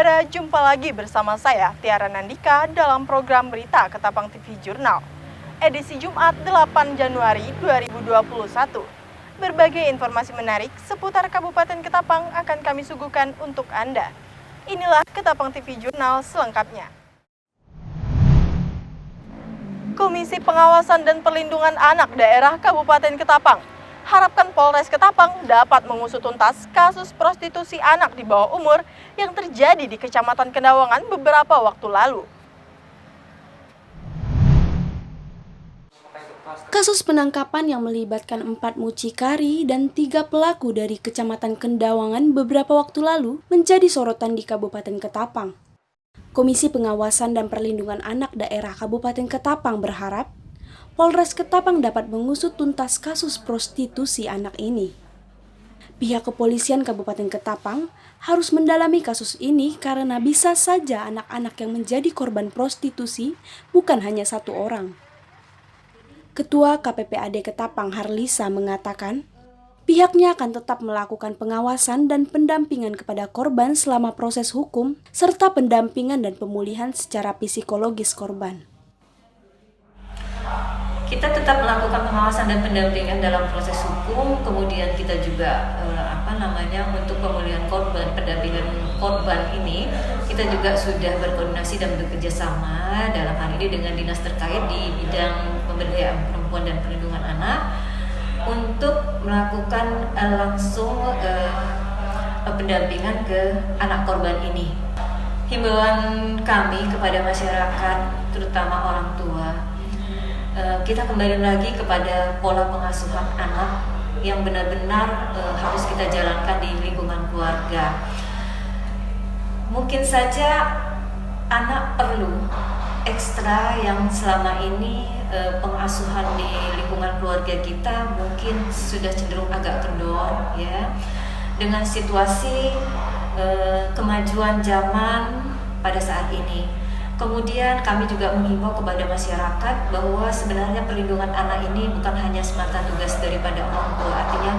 Saudara, jumpa lagi bersama saya, Tiara Nandika, dalam program Berita Ketapang TV Jurnal, edisi Jumat 8 Januari 2021. Berbagai informasi menarik seputar Kabupaten Ketapang akan kami suguhkan untuk Anda. Inilah Ketapang TV Jurnal selengkapnya. Komisi Pengawasan dan Perlindungan Anak Daerah Kabupaten Ketapang harapkan Polres Ketapang dapat mengusut tuntas kasus prostitusi anak di bawah umur yang terjadi di Kecamatan Kendawangan beberapa waktu lalu. Kasus penangkapan yang melibatkan 4 mucikari dan 3 pelaku dari Kecamatan Kendawangan beberapa waktu lalu menjadi sorotan di Kabupaten Ketapang. Komisi Pengawasan dan Perlindungan Anak Daerah Kabupaten Ketapang berharap Polres Ketapang dapat mengusut tuntas kasus prostitusi anak ini. Pihak kepolisian Kabupaten Ketapang harus mendalami kasus ini karena bisa saja anak-anak yang menjadi korban prostitusi bukan hanya satu orang. Ketua KPPAD Ketapang Harlisa mengatakan, pihaknya akan tetap melakukan pengawasan dan pendampingan kepada korban selama proses hukum, serta pendampingan dan pemulihan secara psikologis korban. Kita tetap melakukan pengawasan dan pendampingan dalam proses hukum, kemudian kita juga untuk pemulihan korban, pendampingan korban ini, kita juga sudah berkoordinasi dan bekerja sama dalam hal ini dengan dinas terkait di bidang pemberdayaan perempuan dan perlindungan anak untuk melakukan langsung pendampingan ke anak korban ini. Himbauan kami kepada masyarakat, terutama orang tua, kita kembali lagi kepada pola pengasuhan anak yang benar-benar harus kita jalankan di lingkungan keluarga. Mungkin saja anak perlu ekstra yang selama ini pengasuhan di lingkungan keluarga kita mungkin sudah cenderung agak kendor, ya, dengan situasi kemajuan zaman pada saat ini. Kemudian kami juga menghimbau kepada masyarakat bahwa sebenarnya perlindungan anak ini bukan hanya semata tugas daripada orang tua. Artinya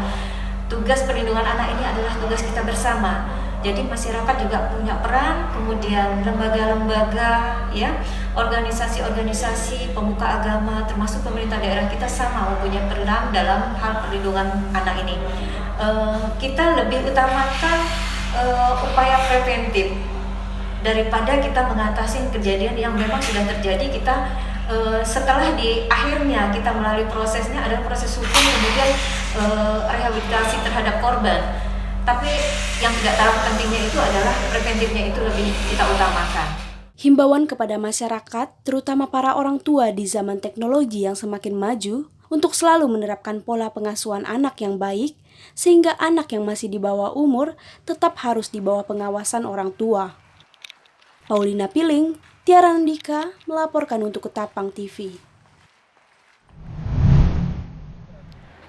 tugas perlindungan anak ini adalah tugas kita bersama. Jadi masyarakat juga punya peran, kemudian lembaga-lembaga, ya, organisasi-organisasi, pemuka agama, termasuk pemerintah daerah kita sama mempunyai peran dalam hal perlindungan anak ini. Kita lebih utamakan upaya preventif daripada kita mengatasi kejadian yang memang sudah terjadi. Kita setelah di akhirnya kita melalui prosesnya adalah proses hukum, kemudian rehabilitasi terhadap korban. Tapi yang tidak kalah pentingnya itu adalah preventifnya, itu lebih kita utamakan. Himbauan kepada masyarakat, terutama para orang tua di zaman teknologi yang semakin maju, untuk selalu menerapkan pola pengasuhan anak yang baik, sehingga anak yang masih di bawah umur tetap harus di bawah pengawasan orang tua. Paulina Piling, Tiara Nandika melaporkan untuk Ketapang TV.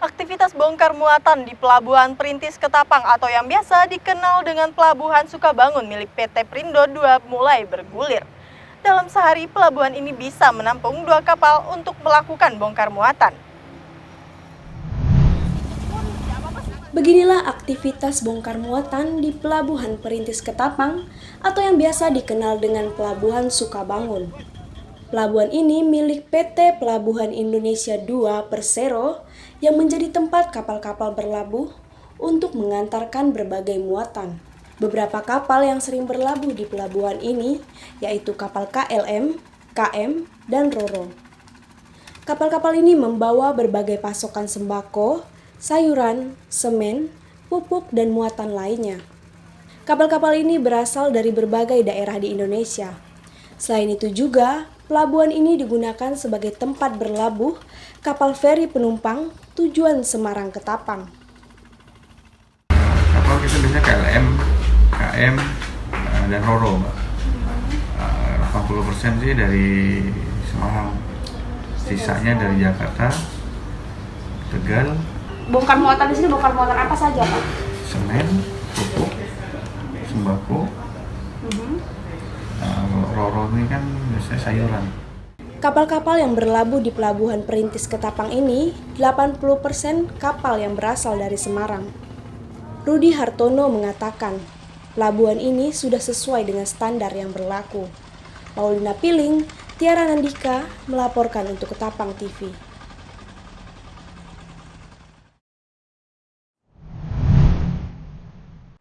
Aktivitas bongkar muatan di Pelabuhan Perintis Ketapang atau yang biasa dikenal dengan Pelabuhan Sukabangun milik PT Prindo 2 mulai bergulir. Dalam sehari, pelabuhan ini bisa menampung 2 kapal untuk melakukan bongkar muatan. Beginilah aktivitas bongkar muatan di Pelabuhan Perintis Ketapang atau yang biasa dikenal dengan Pelabuhan Sukabangun. Pelabuhan ini milik PT Pelabuhan Indonesia 2 Persero yang menjadi tempat kapal-kapal berlabuh untuk mengantarkan berbagai muatan. Beberapa kapal yang sering berlabuh di pelabuhan ini yaitu kapal KLM, KM, dan Roro. Kapal-kapal ini membawa berbagai pasokan sembako, sayuran, semen, pupuk, dan muatan lainnya. Kapal-kapal ini berasal dari berbagai daerah di Indonesia. Selain itu juga, pelabuhan ini digunakan sebagai tempat berlabuh kapal feri penumpang tujuan Semarang Ketapang. Kapal kita biasanya KLM, KM, dan Roro, Mbak. 80% sih dari Semarang, sisanya dari Jakarta, Tegal. Bongkar muatan di sini bongkar muatan apa saja, Pak? Semen, pupuk, sembako. Roro ini kan biasanya sayuran. Kapal-kapal yang berlabuh di Pelabuhan Perintis Ketapang ini, 80% kapal yang berasal dari Semarang. Rudi Hartono mengatakan, Pelabuhan ini sudah sesuai dengan standar yang berlaku. Paulina Piling, Tiara Nandika melaporkan untuk Ketapang TV.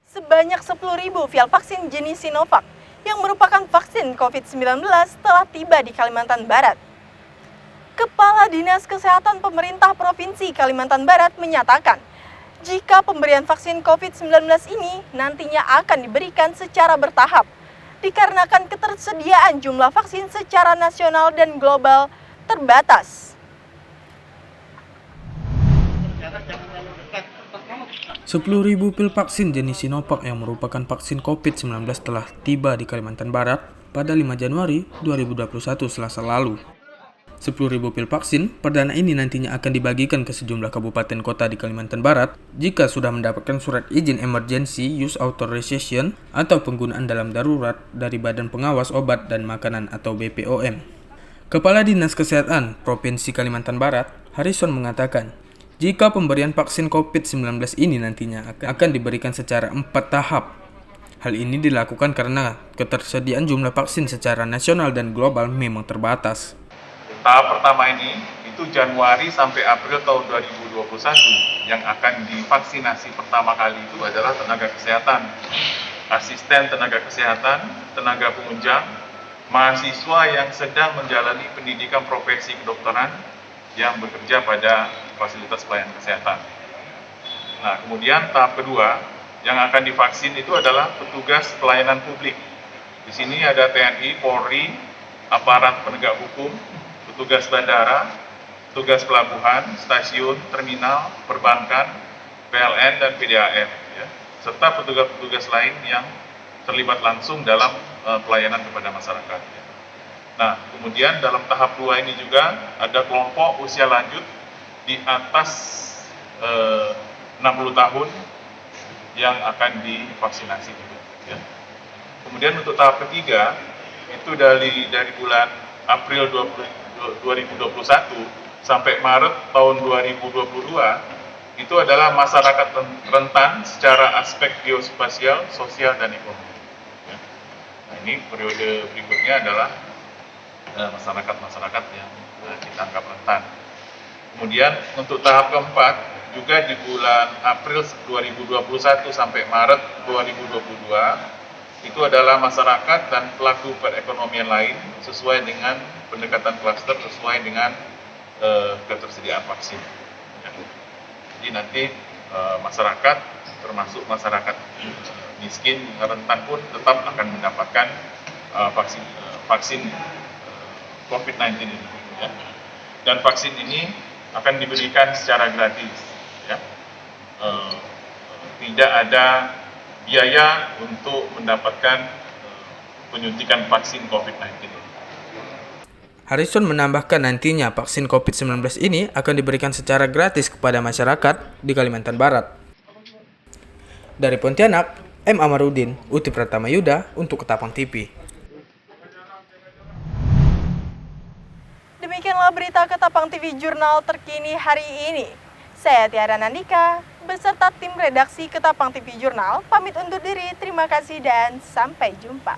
Sebanyak 10.000 vial vaksin jenis Sinovac yang merupakan vaksin COVID-19 telah tiba di Kalimantan Barat. Kepala Dinas Kesehatan Pemerintah Provinsi Kalimantan Barat menyatakan, jika pemberian vaksin COVID-19 ini nantinya akan diberikan secara bertahap, dikarenakan ketersediaan jumlah vaksin secara nasional dan global terbatas. 10.000 pil vaksin jenis Sinovac yang merupakan vaksin COVID-19 telah tiba di Kalimantan Barat pada 5 Januari 2021 Selasa lalu. 10.000 pil vaksin perdana ini nantinya akan dibagikan ke sejumlah kabupaten kota di Kalimantan Barat jika sudah mendapatkan surat izin Emergency Use Authorization atau penggunaan dalam darurat dari Badan Pengawas Obat dan Makanan atau BPOM. Kepala Dinas Kesehatan Provinsi Kalimantan Barat, Harrison mengatakan, jika pemberian vaksin COVID-19 ini nantinya akan diberikan secara 4 tahap. Hal ini dilakukan karena ketersediaan jumlah vaksin secara nasional dan global memang terbatas. Tahap pertama ini itu Januari sampai April tahun 2021 yang akan divaksinasi pertama kali itu adalah tenaga kesehatan, asisten tenaga kesehatan, tenaga penunjang, mahasiswa yang sedang menjalani pendidikan profesi kedokteran yang bekerja pada fasilitas pelayanan kesehatan. Nah, kemudian tahap kedua yang akan divaksin itu adalah petugas pelayanan publik. Di sini ada TNI, Polri, aparat penegak hukum, petugas bandara, petugas pelabuhan, stasiun, terminal, perbankan, PLN dan PDAM, ya, serta petugas-petugas lain yang terlibat langsung dalam pelayanan kepada masyarakat. Ya. Nah, kemudian dalam tahap 2 ini juga ada kelompok usia lanjut di atas 60 tahun yang akan divaksinasi. Ya. Kemudian untuk tahap ketiga itu dari bulan April 2021 sampai Maret tahun 2022 itu adalah masyarakat rentan secara aspek geospasial, sosial dan ekonomi. Ya. Nah, ini periode berikutnya adalah masyarakat yang kita anggap rentan. Kemudian untuk tahap keempat juga di bulan April 2021 sampai Maret 2022 itu adalah masyarakat dan pelaku perekonomian lain sesuai dengan pendekatan klaster sesuai dengan ketersediaan vaksin. Ya. Jadi nanti masyarakat termasuk masyarakat miskin rentan pun tetap akan mendapatkan vaksin COVID-19 ini. Ya. Dan vaksin ini akan diberikan secara gratis. Ya. Tidak ada biaya untuk mendapatkan penyuntikan vaksin COVID-19. Harrison menambahkan nantinya vaksin COVID-19 ini akan diberikan secara gratis kepada masyarakat di Kalimantan Barat. Dari Pontianak, M. Amarudin, Uti Pratama Yuda untuk Ketapang TV. Demikianlah berita Ketapang TV Jurnal terkini hari ini. Saya Tiara Nandika, beserta tim redaksi Ketapang TV Jurnal, pamit undur diri. Terima kasih dan sampai jumpa.